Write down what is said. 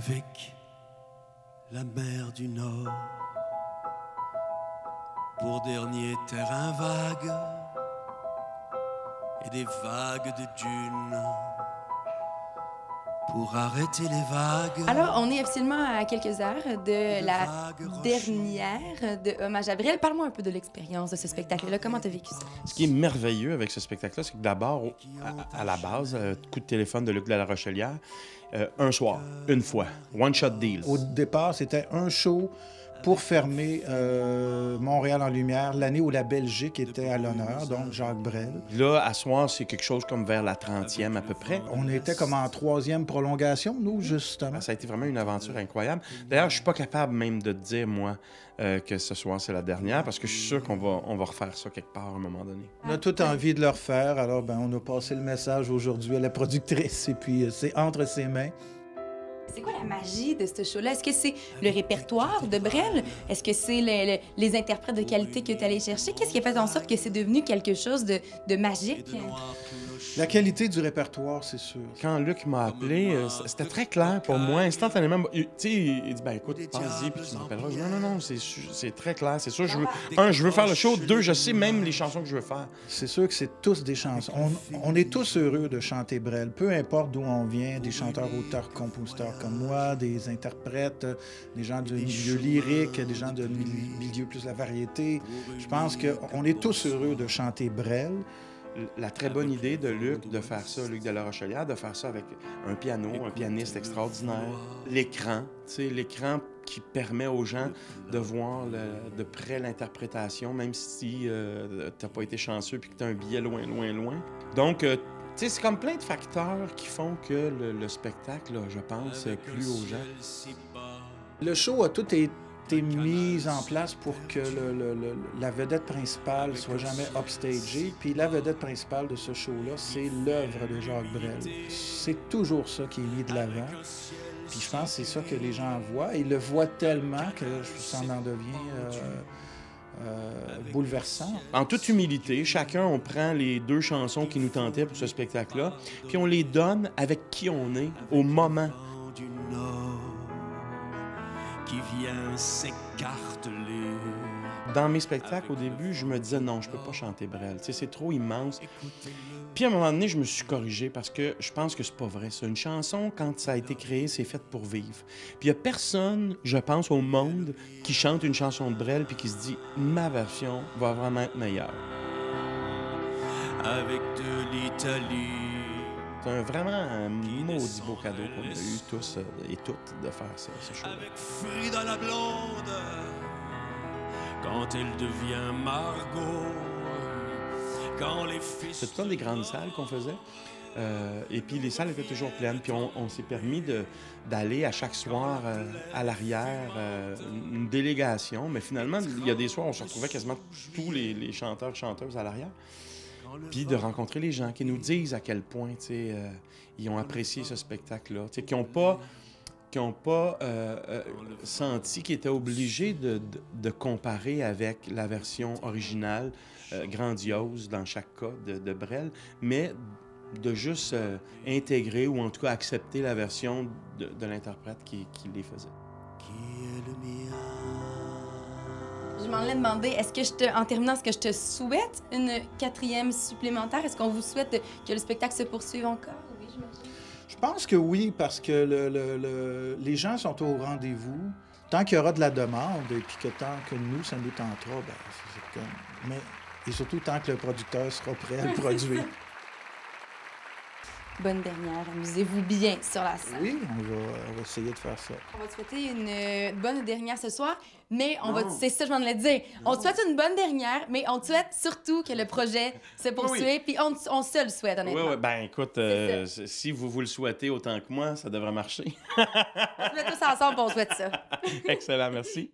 avec la mer du Nord pour dernier terrain vague et des vagues de dunes pour arrêter les vagues. Alors, on est officiellement à quelques heures de la dernière de Hommage à Brel. Parle-moi un peu de l'expérience de ce spectacle-là. Comment tu as vécu ça? Ce qui est merveilleux avec ce spectacle-là, c'est que d'abord, à la base, coup de téléphone de Luc de la Rochelière, un soir, une fois, one-shot deal. Au départ, c'était un show pour fermer Montréal en lumière, l'année où la Belgique était à l'honneur, donc Jacques Brel. Là, à soir, c'est quelque chose comme vers la 30e à peu près. On était comme en 3e prolongation, nous, justement. Ça a été vraiment une aventure incroyable. D'ailleurs, je suis pas capable même de te dire, moi, que ce soir, c'est la dernière, parce que je suis sûr qu'on va refaire ça quelque part à un moment donné. On a toute envie de le refaire, alors on a passé le message aujourd'hui à la productrice, et puis c'est entre ses mains. C'est quoi la magie de ce show-là? Est-ce que c'est le répertoire de Brel? Est-ce que c'est les interprètes de qualité que tu allé chercher? Qu'est-ce qui a fait en sorte que c'est devenu quelque chose de magique? La qualité du répertoire, c'est sûr. Quand Luc m'a appelé, c'était très clair pour moi, instantanément. Tu sais, il dit, ben écoute, pense-y, puis tu m'appelleras. Je dis, non, c'est très clair, c'est sûr. Je veux faire le show. 2, je sais même les chansons que je veux faire. C'est sûr que c'est tous des chansons. On est tous heureux de chanter Brel, peu importe d'où on vient, des chanteurs, auteurs, compositeurs comme moi, des interprètes, des gens du milieu lyrique, des gens du milieu plus la variété. Je pense qu'on est tous heureux de chanter Brel. La très bonne idée de Luc de faire ça, Luc de la Rochelière, de faire ça avec un piano, un pianiste extraordinaire, l'écran, tu sais, l'écran qui permet aux gens de voir de près l'interprétation, même si t'as pas été chanceux puis que t'as un billet loin. Donc, tu sais, c'est comme plein de facteurs qui font que le spectacle, je pense, plu aux gens. Le show a tout été mis en place pour que la vedette principale soit jamais upstagée. Puis la vedette principale de ce show-là, c'est l'œuvre de Jacques Brel. C'est toujours ça qui est mis de l'avant. Puis je pense que c'est ça que les gens voient. Ils le voient tellement que ça en devient bouleversant. En toute humilité, chacun, on prend les 2 chansons qui nous tentaient pour ce spectacle-là, puis on les donne avec qui on est au moment. Du Nord qui vient s'écarteler. Dans mes spectacles, au début, je me disais non, je peux pas chanter Brel. Tu sais, c'est trop immense. Puis à un moment donné, je me suis corrigé parce que je pense que c'est pas vrai. C'est une chanson, quand ça a été créé, c'est fait pour vivre. Puis il y a personne, je pense, au monde qui chante une chanson de Brel puis qui se dit ma version va vraiment être meilleure. Avec de l'Italie. C'est vraiment un maudit beau cadeau qu'on a eu tous et toutes de faire ça, ce show-là. Avec Frida la blonde, quand elle devient Margot, quand les fils... C'était toutes des grandes salles qu'on faisait. Et puis les salles étaient toujours pleines. Puis on s'est permis d'aller à chaque soir à l'arrière, une délégation. Mais finalement, il y a des soirs où on se retrouvait quasiment tous les chanteurs, chanteuses à l'arrière. Puis de rencontrer les gens qui nous disent à quel point ils ont apprécié ce spectacle-là, qui n'ont pas senti qu'ils étaient obligés de comparer avec la version originale, grandiose dans chaque cas de Brel, mais de juste intégrer ou en tout cas accepter la version de l'interprète qui les faisait. Qui est le mien? Je m'en ai demandé, en terminant, est-ce que je te souhaite une 4e supplémentaire? Est-ce qu'on vous souhaite que le spectacle se poursuive encore? Oui, j'imagine. Je pense que oui, parce que les gens sont au rendez-vous. Tant qu'il y aura de la demande, et puis que tant que nous, ça nous tentera, c'est comme... Mais, et surtout tant que le producteur sera prêt à le produire. Bonne dernière, amusez-vous bien sur la scène. Oui, on va essayer de faire ça. On va te souhaiter une bonne dernière ce soir, mais c'est ça, je m'en allais dire. On te souhaite une bonne dernière, mais on te souhaite surtout que le projet se poursuive, puis on se le souhaite, honnêtement. Oui, ben écoute, si vous le souhaitez autant que moi, ça devrait marcher. On se met tous ensemble, on souhaite ça. Excellent, merci.